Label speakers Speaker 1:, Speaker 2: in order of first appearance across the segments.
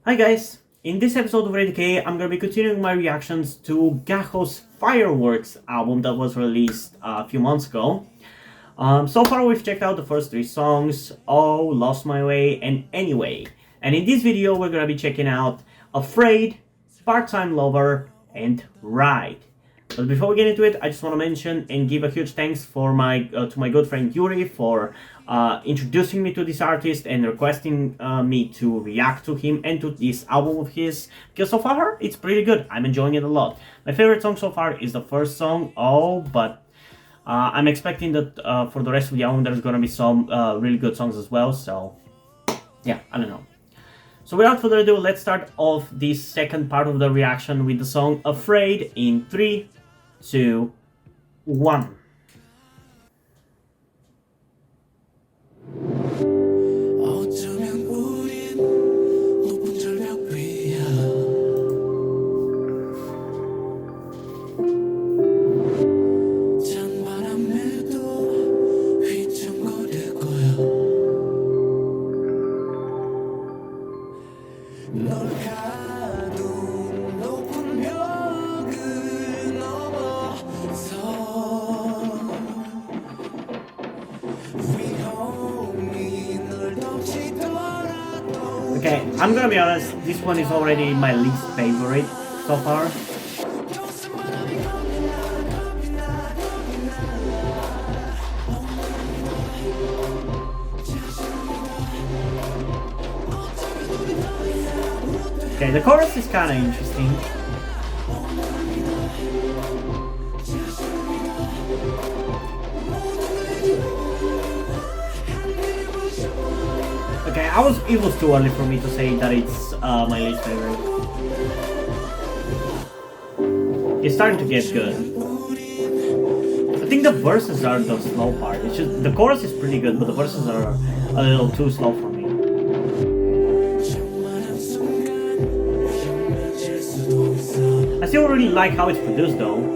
Speaker 1: Hi guys! In this episode of RadioK, I'm gonna be continuing my reactions to GAHO's Fireworks album that was released a few months ago. So far we've checked out the first three songs, Oh, Lost My Way, and Anyway. And in this video we're gonna be checking out Afraid, Part-Time Lover, and Ride. But before we get into it, I just want to mention and give a huge thanks for to my good friend Yuri for introducing me to this artist and requesting me to react to him and to this album of his, because so far it's pretty good. I'm enjoying it a lot. My favorite song so far is the first song, Oh, but I'm expecting that for the rest of the album there's gonna be some really good songs as well, so yeah, I don't know. So without further ado, let's start off this second part of the reaction with the song Afraid in 3, 2, 1. Okay, I'm gonna be honest, this one is already my least favorite so far. Okay, the chorus is kinda interesting. Okay, it was too early for me to say that it's my least favorite. It's starting to get good. I think the verses are the slow part. It's just the chorus is pretty good, but the verses are a little too slow for me. I still really like how it's produced though.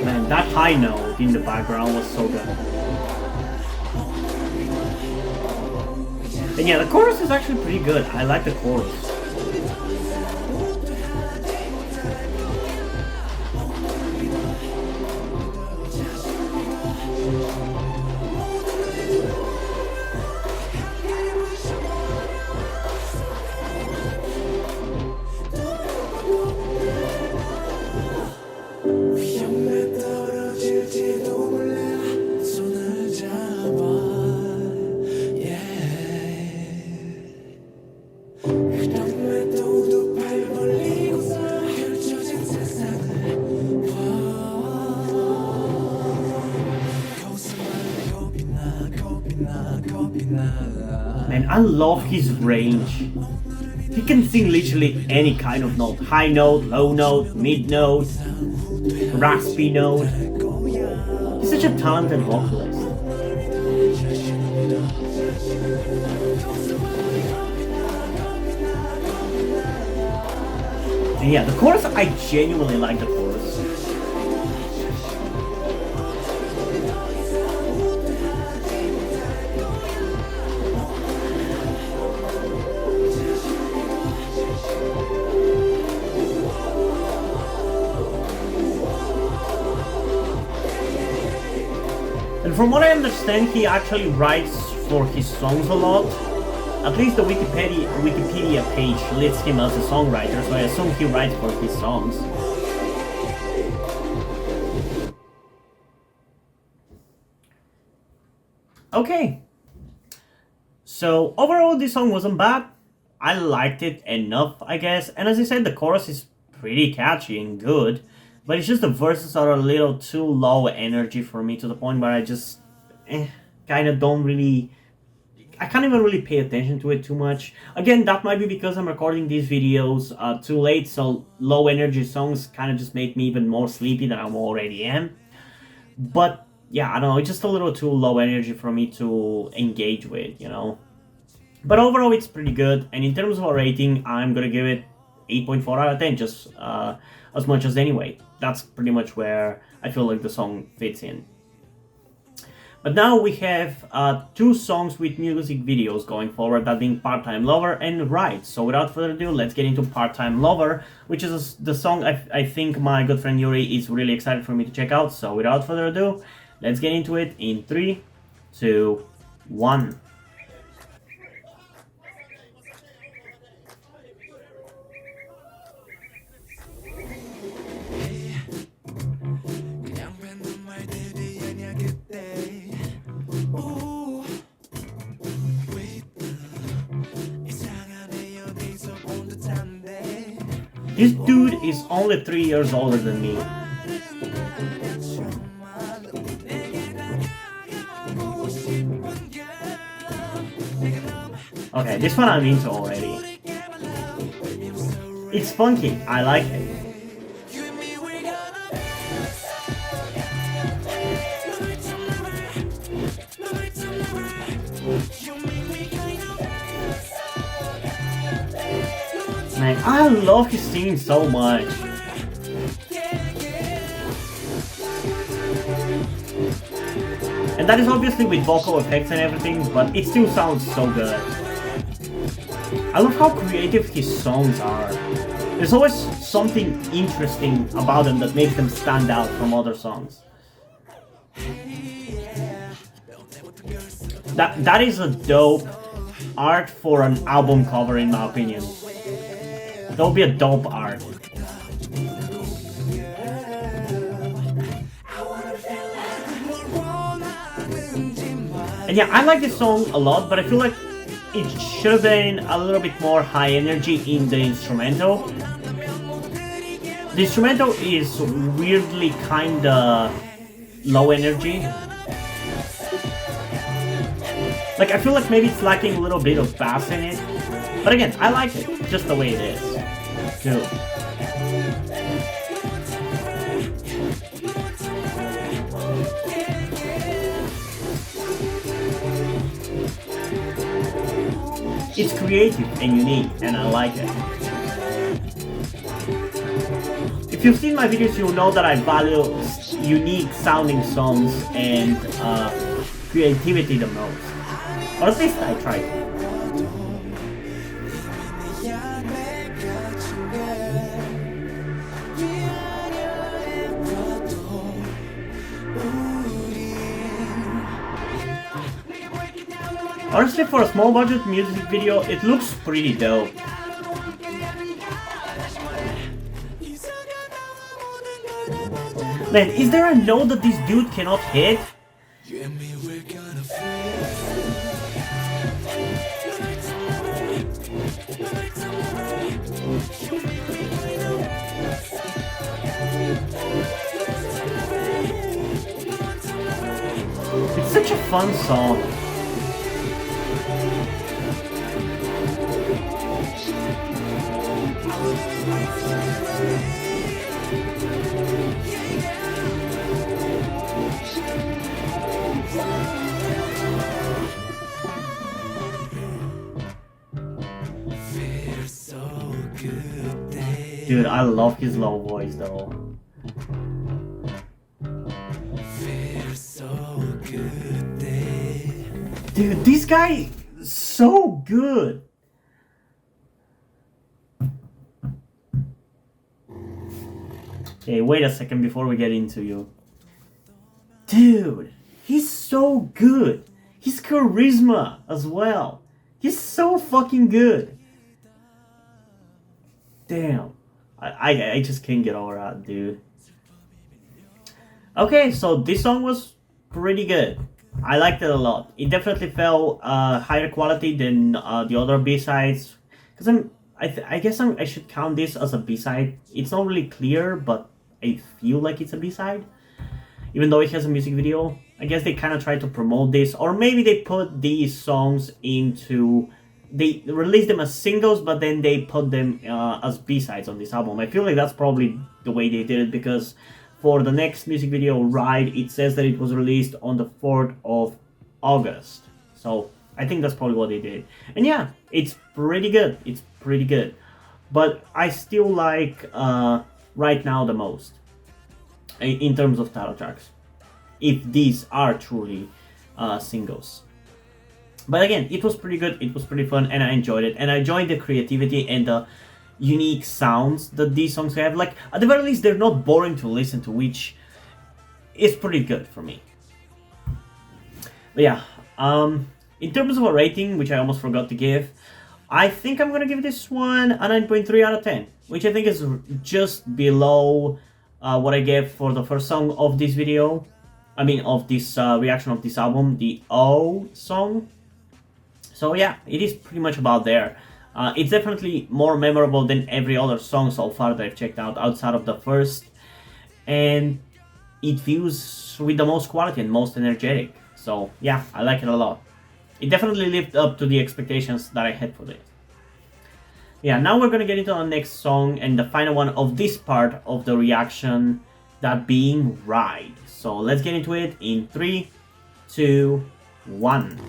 Speaker 1: Man, that high note in the background was so good. And yeah, the chorus is actually pretty good. I like the chorus. Man, I love his range. He can sing literally any kind of note. High note, low note, mid note, raspy note. He's such a talented vocalist. And yeah, the chorus, I genuinely like the chorus. And from what I understand, he actually writes for his songs a lot. At least the Wikipedia page lists him as a songwriter, so I assume he writes for his songs. Okay. So overall this song wasn't bad. I liked it enough, I guess. And as I said, the chorus is pretty catchy and good. But it's just the verses are a little too low energy for me, to the point where I just kind of don't really... I can't even really pay attention to it too much. Again, that might be because I'm recording these videos too late, so low energy songs kind of just make me even more sleepy than I already am. But yeah, I don't know, it's just a little too low energy for me to engage with, you know. But overall, it's pretty good. And in terms of a rating, I'm gonna give it 8.4 out of 10, just as much as anyway. That's pretty much where I feel like the song fits in. But now we have two songs with music videos going forward, that being Part-Time Lover and Right. So without further ado, let's get into Part-Time Lover, which is the song I think my good friend Yuri is really excited for me to check out. So without further ado, let's get into it in 3, 2, 1. This dude is only 3 years older than me. Okay, this one I'm into already. It's funky, I like it. Man, I love his singing so much. And that is obviously with vocal effects and everything, but it still sounds so good. I love how creative his songs are. There's always something interesting about them that makes them stand out from other songs. That is a dope art for an album cover, in my opinion. That would be a dope art. And yeah, I like this song a lot, but I feel like it should have been a little bit more high energy in the instrumental. The instrumental is weirdly kinda low energy. Like, I feel like maybe it's lacking a little bit of bass in it. But again, I like it, just the way it is. Dude. It's creative and unique, and I like it. If you've seen my videos, you'll know that I value unique sounding songs and creativity the most. Or at least I try to. Honestly, for a small budget music video, it looks pretty dope. Man, is there a note that this dude cannot hit? It's such a fun song. Dude, I love his low voice though. Dude, this guy is so good. Okay, wait a second before we get into you. Dude, he's so good. His charisma as well. He's so fucking good. Damn. I just can't get over that, dude. Okay, so this song was pretty good. I liked it a lot. It definitely felt higher quality than the other B-sides. Because I guess I should count this as a B-side. It's not really clear, but I feel like it's a B-side. Even though it has a music video. I guess they kind of try to promote this. Or maybe they put these songs into... They released them as singles, but then they put them as B-sides on this album. I feel like that's probably the way they did it, because for the next music video, Ride, it says that it was released on the 4th of August. So I think that's probably what they did. And yeah, it's pretty good. It's pretty good. But I still like Right Now the most in terms of title tracks, if these are truly singles. But again, it was pretty good, it was pretty fun, and I enjoyed it. And I enjoyed the creativity and the unique sounds that these songs have. Like, at the very least, they're not boring to listen to, which is pretty good for me. But yeah, in terms of a rating, which I almost forgot to give, I think I'm gonna give this one a 9.3 out of 10, which I think is just below what I gave for the first song of this video. I mean, of this reaction of this album, the O song. So yeah, it is pretty much about there. It's definitely more memorable than every other song so far that I've checked out outside of the first. And it feels with the most quality and most energetic. So yeah, I like it a lot. It definitely lived up to the expectations that I had for it. Yeah, now we're gonna get into our next song and the final one of this part of the reaction, that being Ride. So let's get into it in 3, 2, 1.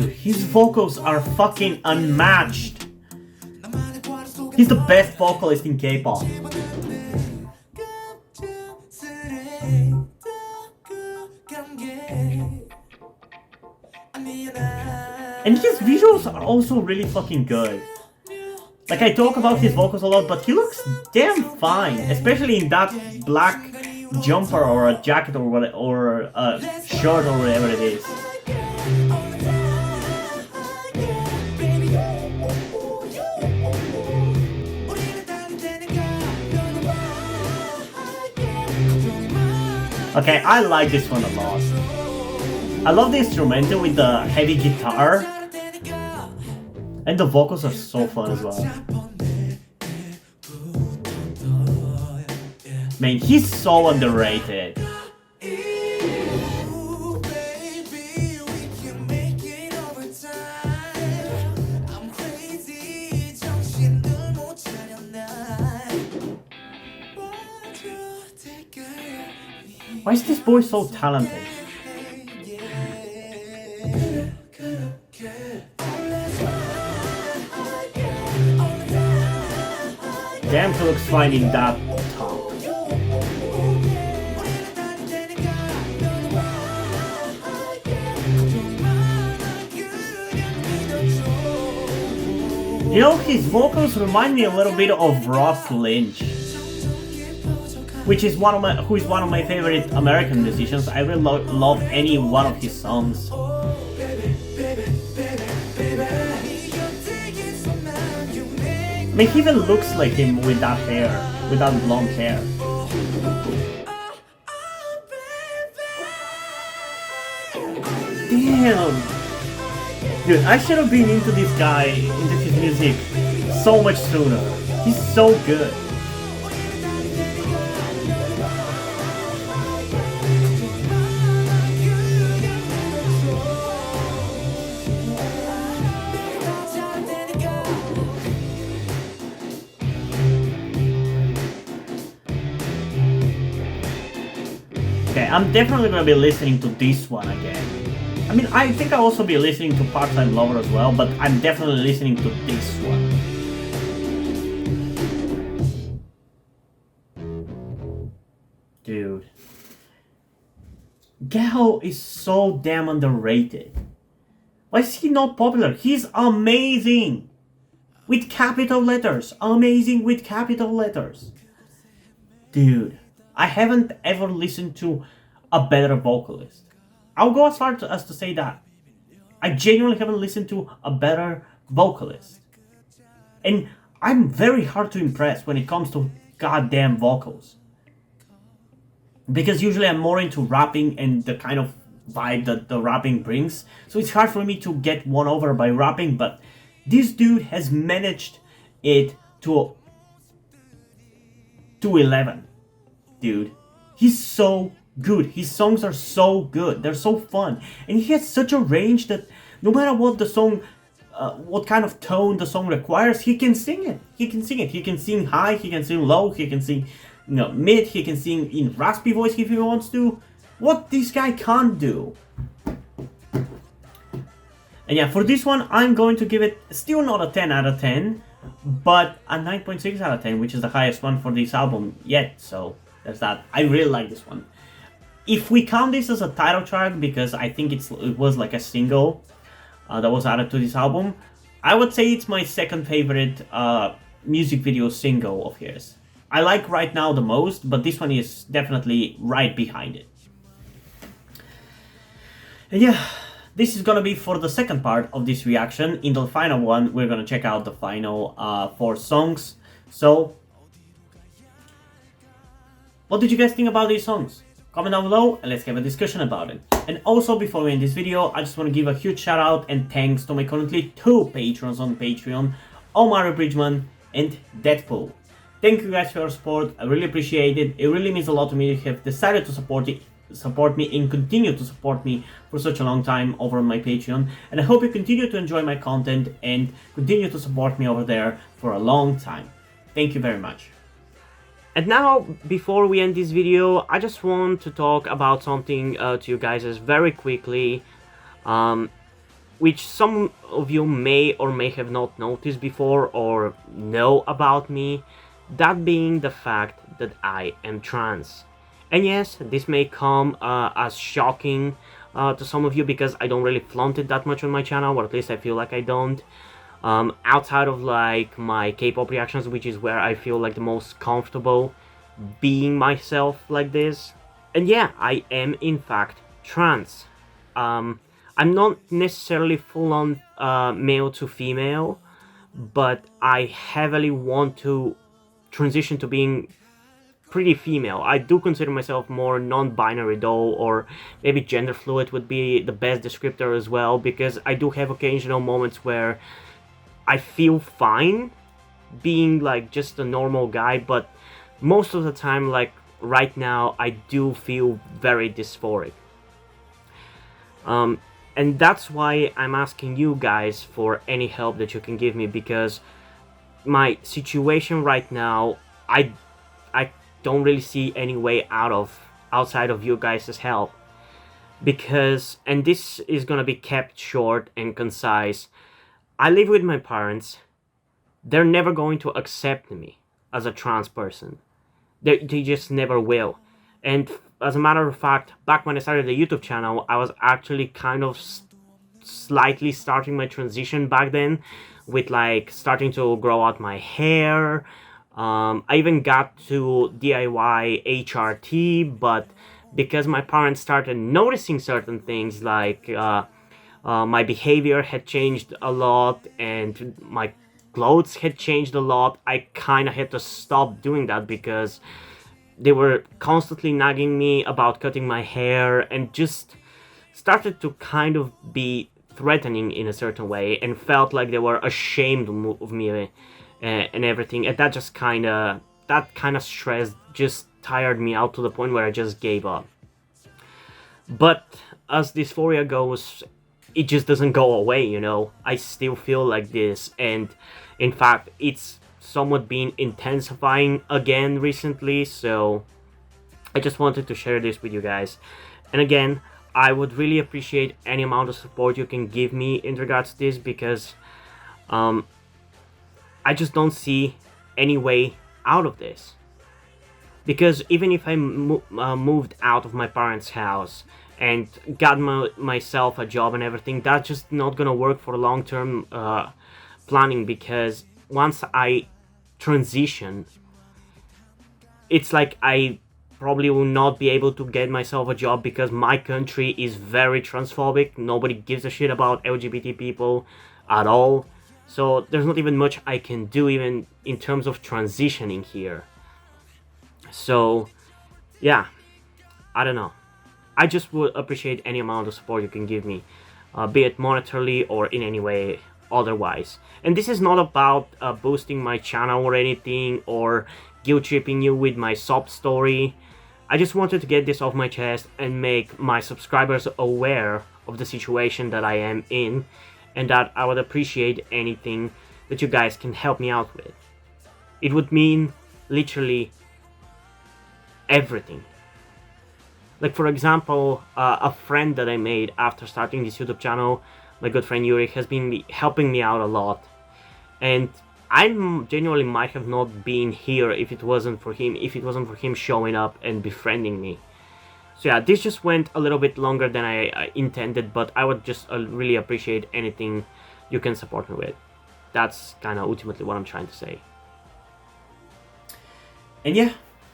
Speaker 1: Dude, his vocals are fucking unmatched. He's the best vocalist in K-pop. And his visuals are also really fucking good. Like, I talk about his vocals a lot, but he looks damn fine, especially in that black jumper or a jacket or what, or a shirt or whatever it is. Okay, I like this one a lot. I love the instrumental with the heavy guitar. And the vocals are so fun as well. Man, he's so underrated. Why is this boy so talented? Damn, he looks fine in that top. You know, his vocals remind me a little bit of Ross Lynch, who is one of my favorite American musicians. I really love any one of his songs. I mean, he even looks like him with that hair, with that blonde hair. Damn! Dude, I should have been into this guy, into his music, so much sooner. He's so good. Okay, I'm definitely gonna be listening to this one again. I mean, I think I'll also be listening to Part-Time Lover as well, but I'm definitely listening to this one. Dude. GAHO is so damn underrated. Why is he not popular? He's amazing! With capital letters. Amazing with capital letters. Dude. I haven't ever listened to a better vocalist. I'll go as far as to say that. I genuinely haven't listened to a better vocalist. And I'm very hard to impress when it comes to goddamn vocals. Because usually I'm more into rapping and the kind of vibe that the rapping brings. So it's hard for me to get won over by rapping, but this dude has managed it to 11, dude. He's so good. His songs are so good. They're so fun, and he has such a range that no matter what the song, what kind of tone the song requires, he can sing it. He can sing it. He can sing high. He can sing low. He can sing, mid. He can sing in raspy voice if he wants to. What this guy can't do. And yeah, for this one, I'm going to give it still not a 10 out of 10, but a 9.6 out of 10, which is the highest one for this album yet. So there's that. I really like this one. If we count this as a title track, because I think it was like a single that was added to this album, I would say it's my second favorite music video single of his. I like Right Now the most, but this one is definitely right behind it. And yeah, this is gonna be for the second part of this reaction. In the final one, we're gonna check out the final 4 songs. So, what did you guys think about these songs? Comment down below and let's have a discussion about it. And also, before we end this video, I just want to give a huge shout out and thanks to my currently 2 patrons on Patreon, Omar Bridgman and Deadpool. Thank you guys for your support. I really appreciate it. It really means a lot to me. You have decided to support me and continue to support me for such a long time over on my Patreon, and I hope you continue to enjoy my content and continue to support me over there for a long time. Thank you very much. And now, before we end this video, I just want to talk about something to you guys very quickly, which some of you may or may have not noticed before or know about me, that being the fact that I am trans. And yes, this may come as shocking to some of you because I don't really flaunt it that much on my channel, or at least I feel like I don't. Outside of like my K-pop reactions, which is where I feel like the most comfortable being myself like this. And yeah, I am in fact trans. I'm not necessarily full-on male to female, but I heavily want to transition to being pretty female. I do consider myself more non-binary though, or maybe gender fluid would be the best descriptor as well, because I do have occasional moments where I feel fine being like just a normal guy, but most of the time, like right now, I do feel very dysphoric. And that's why I'm asking you guys for any help that you can give me, because my situation right now, I don't really see any way outside of you guys' help. Because, and this is gonna be kept short and concise, I live with my parents. They're never going to accept me as a trans person. They just never will. And as a matter of fact, back when I started the YouTube channel, I was actually kind of slightly starting my transition back then, with like starting to grow out my hair. I even got to DIY HRT, but because my parents started noticing certain things like my behavior had changed a lot and my clothes had changed a lot, I kind of had to stop doing that because they were constantly nagging me about cutting my hair and just started to kind of be threatening in a certain way and felt like they were ashamed of me and everything. And that just kind of stress just tired me out to the point where I just gave up. But as dysphoria goes, it just doesn't go away, you know. I still feel like this, and in fact it's somewhat been intensifying again recently, so I just wanted to share this with you guys. And again, I would really appreciate any amount of support you can give me in regards to this, because I just don't see any way out of this. Because even if I moved out of my parents' house and got myself a job and everything, that's just not gonna work for long-term planning, because once I transition, it's like I probably will not be able to get myself a job because my country is very transphobic. Nobody gives a shit about LGBT people at all. So there's not even much I can do even in terms of transitioning here. So yeah, I don't know. I just would appreciate any amount of support you can give me, be it monetarily or in any way otherwise. And this is not about boosting my channel or anything, or guilt tripping you with my sob story. I just wanted to get this off my chest and make my subscribers aware of the situation that I am in, and that I would appreciate anything that you guys can help me out with. It would mean literally everything. Like, for example, a friend that I made after starting this YouTube channel, my good friend Yuri, has been helping me out a lot. And I genuinely might have not been here if it wasn't for him showing up and befriending me. So yeah, this just went a little bit longer than I intended, but I would just really appreciate anything you can support me with. That's kind of ultimately what I'm trying to say. And yeah,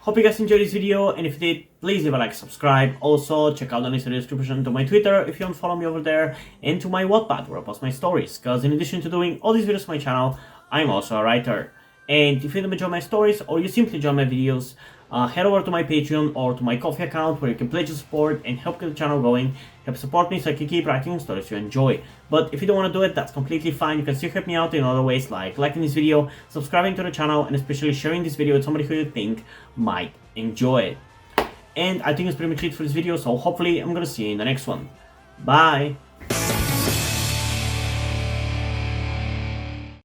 Speaker 1: hope you guys enjoyed this video, and if you did, please leave a like, subscribe. Also, check out the link in the description to my Twitter if you don't follow me over there, and to my Wattpad where I post my stories, because in addition to doing all these videos on my channel, I'm also a writer. And if you don't enjoy my stories, or you simply enjoy my videos, head over to my Patreon or to my Ko-fi account where you can pledge your support and help get the channel going, help support me so I can keep writing stories you enjoy. But if you don't want to do it, that's completely fine. You can still help me out in other ways, like liking this video, subscribing to the channel, and especially sharing this video with somebody who you think might enjoy it. And I think that's pretty much it for this video, so hopefully I'm gonna see you in the next one. Bye!